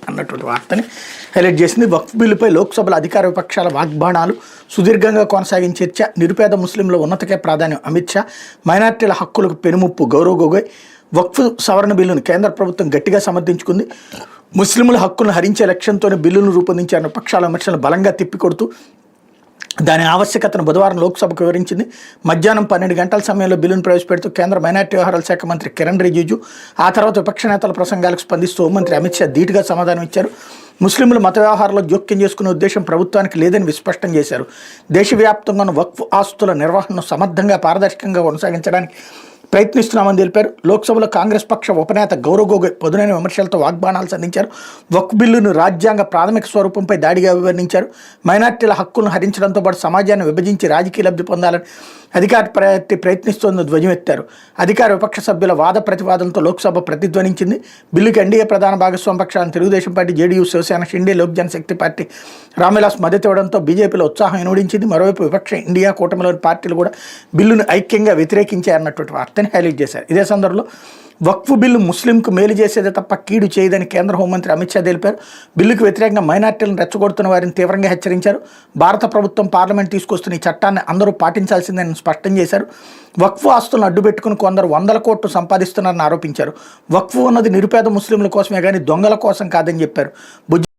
అన్నటువంటి వార్తని హైలైట్ చేసింది. వక్ఫ్ బిల్లుపై లోక్సభలో అధికార విపక్షాల వాగ్బాణాలు సుదీర్ఘంగా కొనసాగిన చర్చ. నిరుపేద ముస్లింల ఉన్నతకే ప్రాధాన్యం అమిత్ షా. మైనార్టీల హక్కులకు పెనుముప్పు గౌరవ్ గొగోయ్. వక్ఫ్ సవరణ బిల్లును కేంద్ర ప్రభుత్వం గట్టిగా సమర్థించుకుంది. ముస్లింల హక్కులను హరించే లక్ష్యంతోనే బిల్లును రూపొందించారన్న పక్షాల విమర్శలను బలంగా తిప్పికొడుతూ దాని ఆవశ్యకతను బుధవారం లోక్సభకు వివరించింది. మధ్యాహ్నం 12 గంటల సమయంలో బిల్లును ప్రవేశపెడుతూ కేంద్ర మైనార్టీ వ్యవహారాల శాఖ మంత్రి కిరణ్ రిజిజు, ఆ తర్వాత విపక్ష నేతల ప్రసంగాలకు స్పందిస్తూ హోంమంత్రి అమిత్ షా ధీటుగా సమాధానం ఇచ్చారు. ముస్లింలు మత వ్యవహారాల్లో జోక్యం చేసుకునే ఉద్దేశం ప్రభుత్వానికి లేదని విస్పష్టం చేశారు. దేశవ్యాప్తంగా ఉన్న వక్ఫ్ ఆస్తుల నిర్వహణను సమర్థంగా పారదర్శకంగా కొనసాగించడానికి ప్రయత్నిస్తున్నామని తెలిపారు. లోక్సభలో కాంగ్రెస్ పక్ష ఉపనేత గౌరవ్ గొగోయ్ పదునైన విమర్శలతో వాగ్బాణాలు సంధించారు. వక్ఫ్ బిల్లును రాజ్యాంగ ప్రాథమిక స్వరూపంపై దాడిగా వివరించారు. మైనార్టీల హక్కులను హరించడంతో పాటు సమాజాన్ని విభజించి రాజకీయ లబ్ధి పొందాలని అధికార పార్టీ ప్రయత్నిస్తోందని ధ్వజమెత్తారు. అధికార విపక్ష సభ్యుల వాద ప్రతివాదనతో లోక్సభ ప్రతిధ్వనించింది. బిల్లుకి ఎన్డీఏ ప్రధాన భాగస్వామి పక్షాలను Telugu Desam party, JDU, Shiv Sena, Shinde Lok Janshakti party Ramvilas మద్దతు ఇవ్వడంతో బీజేపీలో ఉత్సాహం ఇనుడించింది. మరోవైపు విపక్ష ఇండియా కూటమిలోని పార్టీలు కూడా బిల్లును ఐక్యంగా వ్యతిరేకించారన్నటువంటి వార్తని హైలైట్ చేశారు. ఇదే సందర్భంలో వక్ఫ్ బిల్లు ముస్లింకు మేలు చేసేదే తప్ప కీడు చేయదని కేంద్ర హోంమంత్రి అమిత్ షా తెలిపారు. బిల్లుకు వ్యతిరేకంగా మైనార్టీలను రెచ్చగొడుతున్న వారిని తీవ్రంగా హెచ్చరించారు. భారత ప్రభుత్వం పార్లమెంట్ తీసుకొస్తున్న ఈ చట్టాన్ని అందరూ పాటించాల్సిందని స్పష్టం చేశారు. వక్ఫ్ ఆస్తులను అడ్డుపెట్టుకుని కొందరు 100 కోట్లు సంపాదిస్తున్నారని ఆరోపించారు. వక్ఫ్ ఉన్నది నిరుపేద ముస్లింల కోసమే కానీ దొంగల కోసం కాదని చెప్పారు.